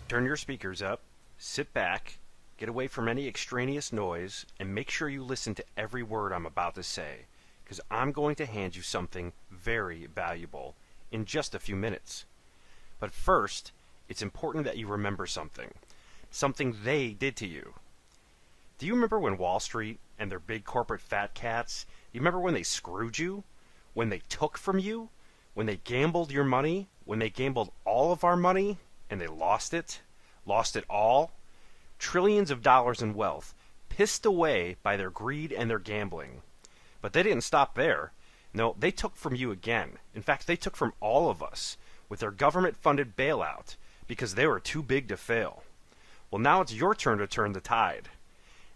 Turn your speakers up, sit back, get away from any extraneous noise, and make sure you listen to every word I'm about to say, because I'm going to hand you something very valuable in just a few minutes. But first, it's important that you remember something they did to you. Do you remember when Wall Street and their big corporate fat cats, do you remember when they screwed you? When they took from you? When they gambled your money? When they gambled all of our money and they lost it? Lost it all? Trillions of dollars in wealth, pissed away by their greed and their gambling. But they didn't stop there. No, they took from you again. In fact, they took from all of us with their government-funded bailout because they were too big to fail. Well, now it's your turn to turn the tide.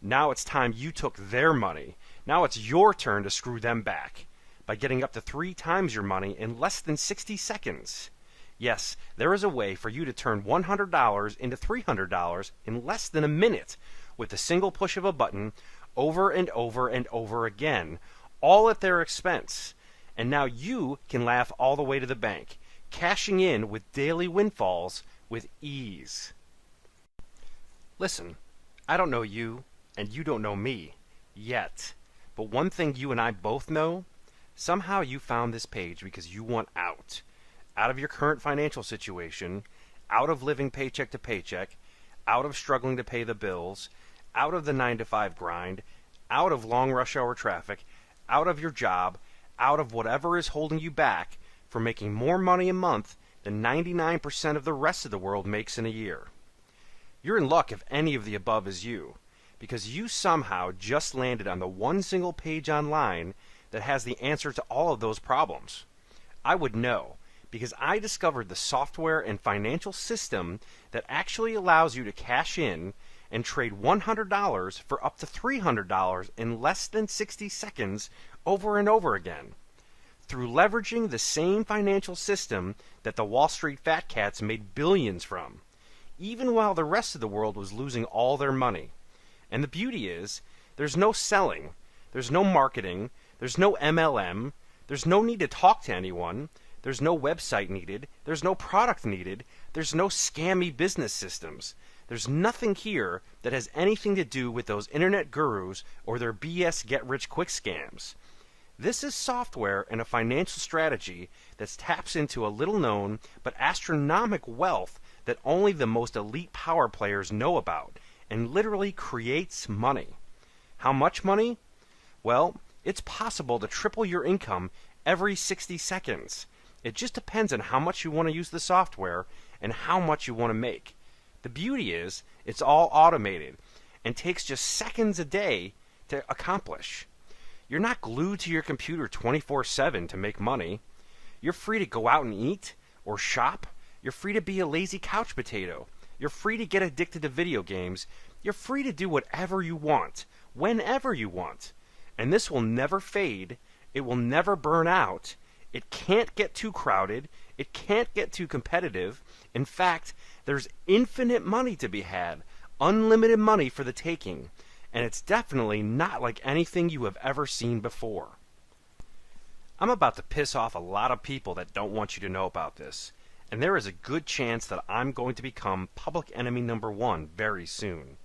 Now it's time you took their money. Now it's your turn to screw them back by getting up to 3 times your money in less than 60 seconds. Yes, there is a way for you to turn $100 into $300 in less than a minute with a single push of a button over and over and over again, all at their expense. And now you can laugh all the way to the bank, cashing in with daily windfalls with ease. Listen, I don't know you, and you don't know me, yet. But one thing you and I both know, somehow you found this page because you want out. Out of your current financial situation, out of living paycheck to paycheck, out of struggling to pay the bills, out of the 9-to-5 grind, out of long rush hour traffic, out of your job, out of whatever is holding you back from making more money a month than 99% of the rest of the world makes in a year. You're in luck if any of the above is you, because you somehow just landed on the one single page online that has the answer to all of those problems. I would know, because I discovered the software and financial system that actually allows you to cash in and trade $100 for up to $300 in less than 60 seconds over and over again. Through leveraging the same financial system that the Wall Street fat cats made billions from, even while the rest of the world was losing all their money. And the beauty is, there's no selling, there's no marketing, there's no MLM, there's no need to talk to anyone, there's no website needed, there's no product needed, there's no scammy business systems. There's nothing here that has anything to do with those internet gurus or their BS get-rich-quick scams. This is software and a financial strategy that taps into a little-known but astronomical wealth that only the most elite power players know about, and literally creates money. How much money? Well, it's possible to triple your income every 60 seconds. It just depends on how much you want to use the software and how much you want to make. The beauty is, it's all automated and takes just seconds a day to accomplish. You're not glued to your computer 24/7 to make money. You're free to go out and eat or shop. You're free to be a lazy couch potato. You're free to get addicted to video games. You're free to do whatever you want, whenever you want. And this will never fade. It will never burn out. It can't get too crowded. It can't get too competitive. In fact, there's infinite money to be had, unlimited money for the taking. And it's definitely not like anything you have ever seen before. I'm about to piss off a lot of people that don't want you to know about this. And there is a good chance that I'm going to become public enemy number 1 very soon.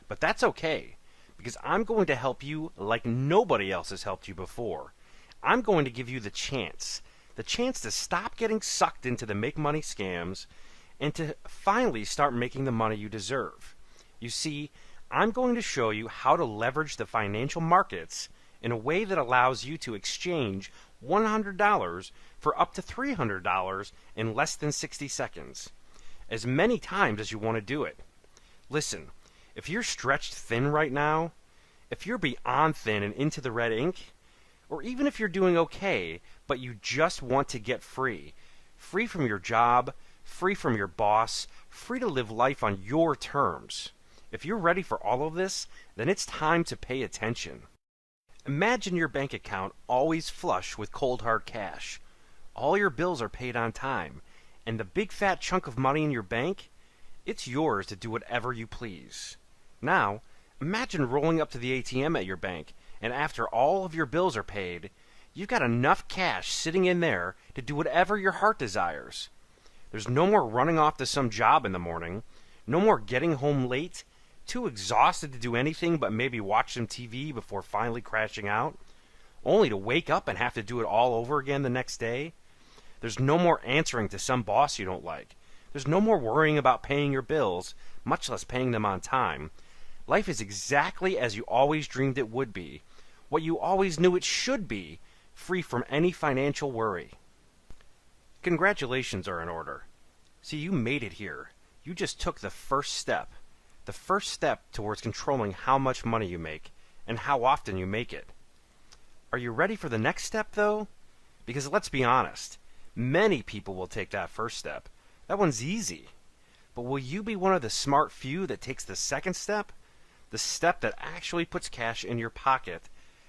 But that's okay, because I'm going to help you like nobody else has helped you before. I'm going to give you the chance to stop getting sucked into the make money scams and to finally start making the money you deserve. You see, I'm going to show you how to leverage the financial markets in a way that allows you to exchange $100 for up to $300 in less than 60 seconds, as many times as you want to do it. Listen, if you're stretched thin right now, if you're beyond thin and into the red ink, or even if you're doing okay, but you just want to get free from your job, free from your boss, free to live life on your terms. If you're ready for all of this, then it's time to pay attention. Imagine your bank account always flush with cold hard cash. All your bills are paid on time, and the big fat chunk of money in your bank, it's yours to do whatever you please. Now, imagine rolling up to the ATM at your bank, and after all of your bills are paid, you've got enough cash sitting in there to do whatever your heart desires. There's no more running off to some job in the morning, No more getting home late, too exhausted to do anything but maybe watch some TV before finally crashing out, only to wake up and have to do it all over again the next day. There's no more answering to some boss you don't like. There's no more worrying about paying your bills, much less paying them on time. Life is exactly as you always dreamed it would be, what you always knew it should be, free from any financial worry. Congratulations are in order. See, you made it here. You just took the first step towards controlling how much money you make and how often you make it. Are you ready for the next step, though? Because let's be honest, many people will take that first step. That one's easy. But will you be one of the smart few that takes the second step? The step that actually puts cash in your pocket.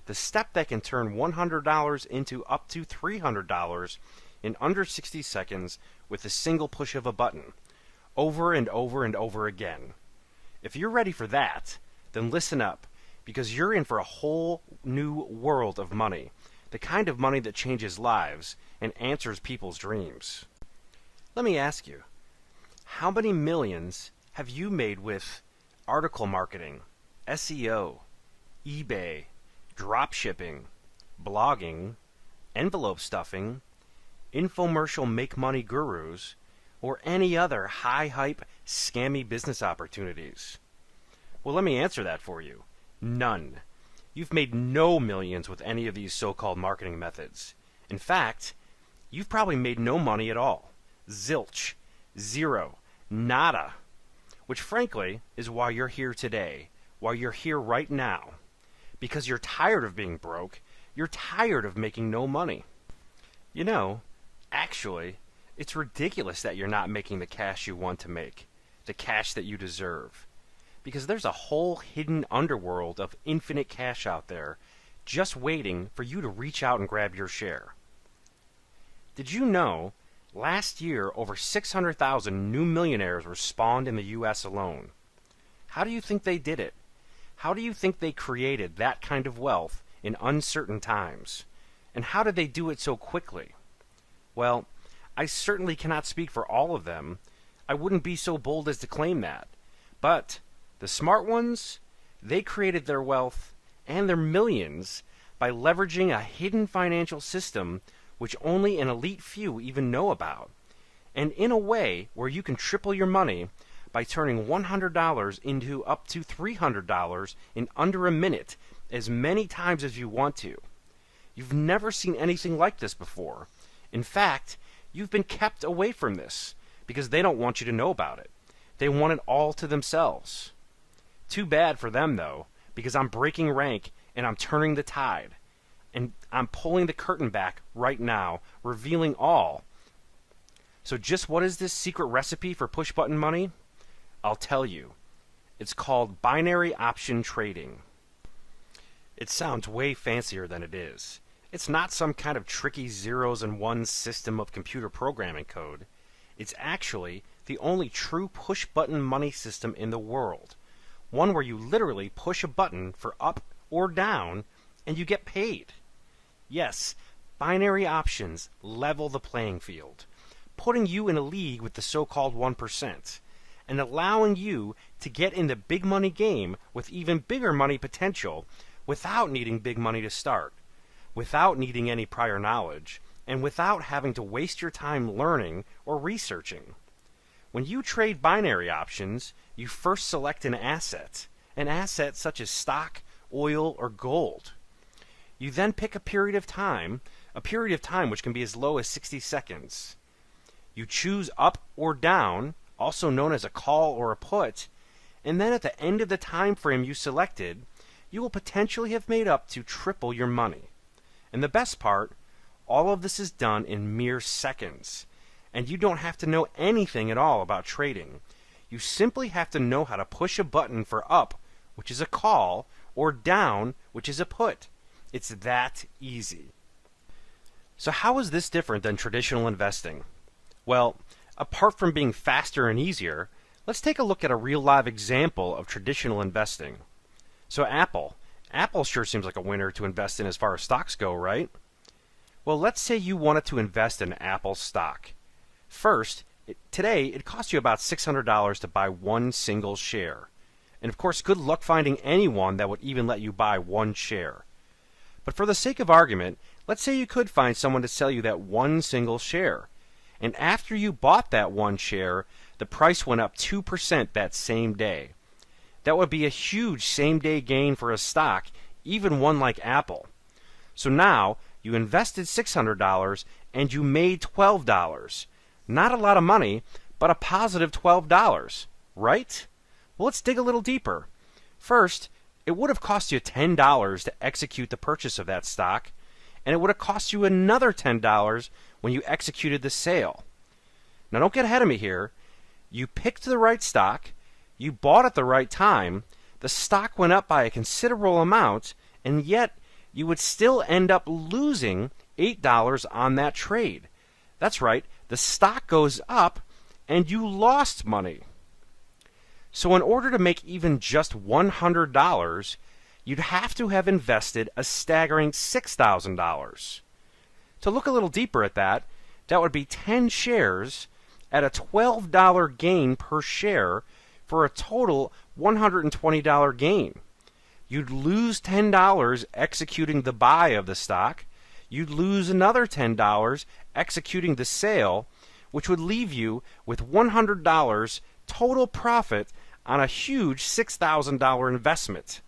The step that can turn $100 into up to $300 in under 60 seconds with a single push of a button, over and over and over again. If you're ready for that, then listen up, because you're in for a whole new world of money, the kind of money that changes lives and answers people's dreams. Let me ask you, how many millions have you made with article marketing, SEO, eBay, drop shipping, blogging, envelope stuffing, infomercial make-money gurus, or any other high-hype, scammy business opportunities? Well, let me answer that for you. None. You've made no millions with any of these so-called marketing methods. In fact, you've probably made no money at all. Zilch. Zero. Nada. Which, frankly, is why you're here today. Why you're here right now. Because you're tired of being broke. You're tired of making no money. You know, actually, it's ridiculous that you're not making the cash you want to make, the cash that you deserve. Because there's a whole hidden underworld of infinite cash out there just waiting for you to reach out and grab your share. Did you know last year over 600,000 new millionaires were spawned in the U.S. alone? How do you think they did it? How do you think they created that kind of wealth in uncertain times? And how did they do it so quickly? Well, I certainly cannot speak for all of them. I wouldn't be so bold as to claim that. But the smart ones, they created their wealth and their millions by leveraging a hidden financial system which only an elite few even know about, and in a way where you can triple your money by turning $100 into up to $300 in under a minute as many times as you want to. You've never seen anything like this before. In fact, you've been kept away from this because they don't want you to know about it. They want it all to themselves. Too bad for them, though, because I'm breaking rank and I'm turning the tide. And I'm pulling the curtain back right now, revealing all. So just what is this secret recipe for push-button money? I'll tell you. It's called binary option trading. It sounds way fancier than it is. It's not some kind of tricky zeros and ones system of computer programming code. It's actually the only true push-button money system in the world. One where you literally push a button for up or down and you get paid. Yes, binary options level the playing field, putting you in a league with the so-called 1%, and allowing you to get in the big money game with even bigger money potential without needing big money to start, without needing any prior knowledge, and without having to waste your time learning or researching. When you trade binary options, you first select an asset such as stock, oil, or gold. You then pick a period of time which can be as low as 60 seconds. You choose up or down, also known as a call or a put, and then at the end of the time frame you selected, you will potentially have made up to triple your money. And the best part, all of this is done in mere seconds, and you don't have to know anything at all about trading. You simply have to know how to push a button for up, which is a call, or down, which is a put. It's that easy. So how is this different than traditional investing? Well, apart from being faster and easier, let's take a look at a real live example of traditional investing. So Apple sure seems like a winner to invest in as far as stocks go, right? Well, let's say you wanted to invest in Apple stock. First, Today, it costs you about $600 to buy one single share. And of course, good luck finding anyone that would even let you buy one share. But for the sake of argument, let's say you could find someone to sell you that one single share. And after you bought that one share, the price went up 2% that same day. That would be a huge same-day gain for a stock, even one like Apple. So now, you invested $600 and you made $12. Not a lot of money, but a positive $12, right? Well, let's dig a little deeper. First, it would have cost you $10 to execute the purchase of that stock, and it would have cost you another $10 when you executed the sale. Now, don't get ahead of me here. You picked the right stock, you bought at the right time, the stock went up by a considerable amount, and yet you would still end up losing $8 on that trade. That's right, the stock goes up, and you lost money. So in order to make even just $100, you'd have to have invested a staggering $6,000. To look a little deeper at that, that would be 10 shares at a $12 gain per share for a total $120 gain. You'd lose $10 executing the buy of the stock. You'd lose another $10 executing the sale, which would leave you with $100 total profit on a huge $6,000 investment.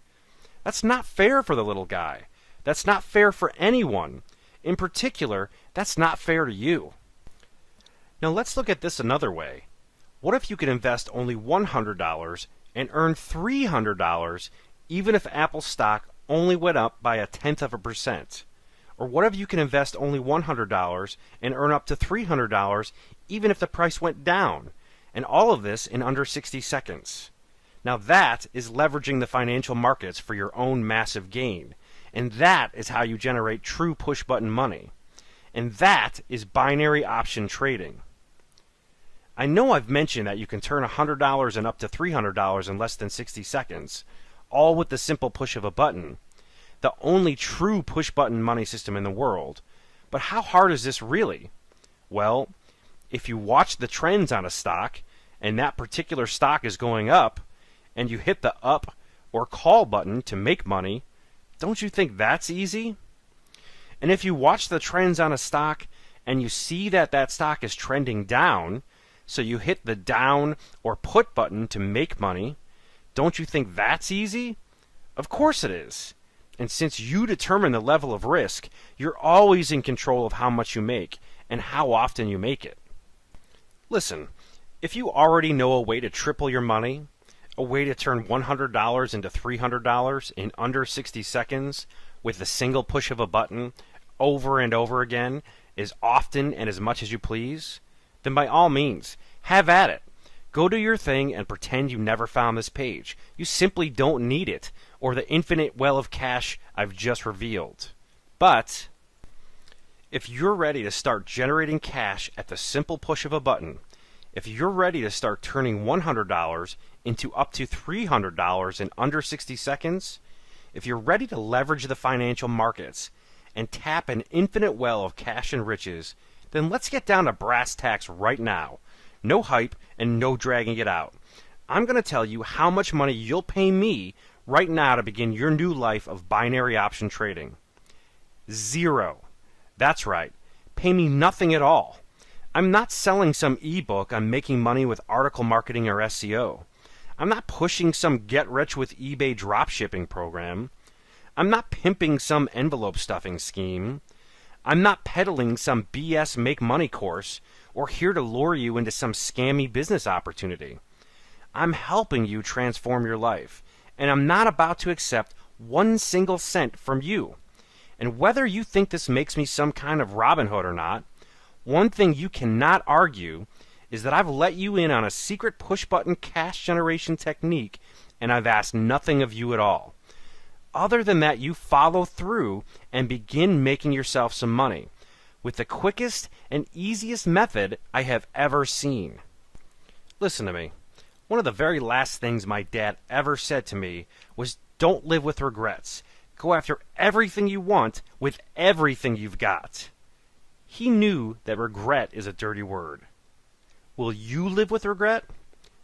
That's not fair for the little guy. That's not fair for anyone. In particular, that's not fair to you. Now let's look at this another way. What if you could invest only $100 and earn $300 even if Apple stock only went up by 0.1%? Or what if you can invest only $100 and earn up to $300 even if the price went down? And all of this in under 60 seconds. Now that is leveraging the financial markets for your own massive gain. And that is how you generate true push-button money. And that is binary option trading. I know I've mentioned that you can turn $100 and up to $300 in less than 60 seconds, all with the simple push of a button. The only true push-button money system in the world. But how hard is this really? Well, if you watch the trends on a stock, and that particular stock is going up, and you hit the up or call button to make money, don't you think that's easy? And if you watch the trends on a stock, and you see that that stock is trending down, so you hit the down or put button to make money, don't you think that's easy? Of course it is. And since you determine the level of risk, you're always in control of how much you make and how often you make it. Listen, if you already know a way to triple your money, a way to turn $100 into $300 in under 60 seconds with the single push of a button over and over again, as often and as much as you please, then by all means, have at it. Go do your thing and pretend you never found this page. You simply don't need it, or the infinite well of cash I've just revealed. But if you're ready to start generating cash at the simple push of a button, if you're ready to start turning $100 into up to $300 in under 60 seconds, if you're ready to leverage the financial markets and tap an infinite well of cash and riches, then let's get down to brass tacks right now. No hype and no dragging it out. I'm going to tell you how much money you'll pay me right now to begin your new life of binary option trading. 0. That's right. Pay me nothing at all. I'm not selling some ebook on making money with article marketing or SEO. I'm not pushing some get-rich-with-eBay dropshipping program. I'm not pimping some envelope stuffing scheme. I'm not peddling some BS make-money course or here to lure you into some scammy business opportunity. I'm helping you transform your life, and I'm not about to accept 1 single cent from you. And whether you think this makes me some kind of Robin Hood or not, one thing you cannot argue is that I've let you in on a secret push-button cash generation technique, and I've asked nothing of you at all. Other than that, you follow through and begin making yourself some money with the quickest and easiest method I have ever seen. Listen to me. One of the very last things my dad ever said to me was, don't live with regrets. Go after everything you want with everything you've got. He knew that regret is a dirty word. Will you live with regret?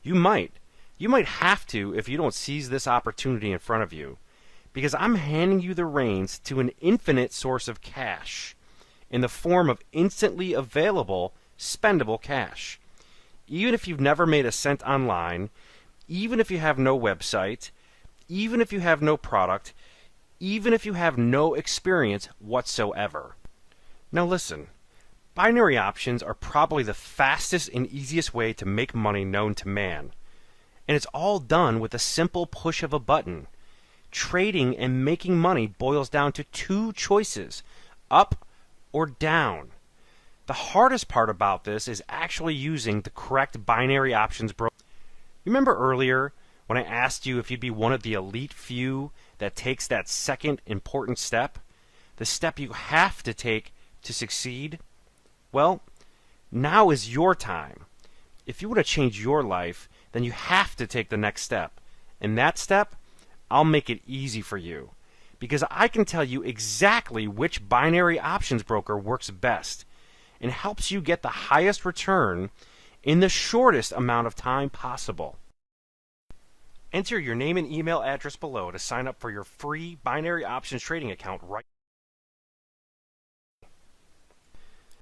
You might. You might have to if you don't seize this opportunity in front of you. Because I'm handing you the reins to an infinite source of cash in the form of instantly available, spendable cash. Even if you've never made a cent online, even if you have no website, even if you have no product, even if you have no experience whatsoever. Now listen, binary options are probably the fastest and easiest way to make money known to man. And it's all done with a simple push of a button. Trading and making money boils down to two choices, up or down. The hardest part about this is actually using the correct binary options broker. Remember earlier when I asked you if you'd be one of the elite few that takes that second important step? The step you have to take to succeed? Well, now is your time. If you want to change your life, then you have to take the next step. And that step, I'll make it easy for you. Because I can tell you exactly which binary options broker works best and helps you get the highest return in the shortest amount of time possible. Enter your name and email address below to sign up for your free binary options trading account right now.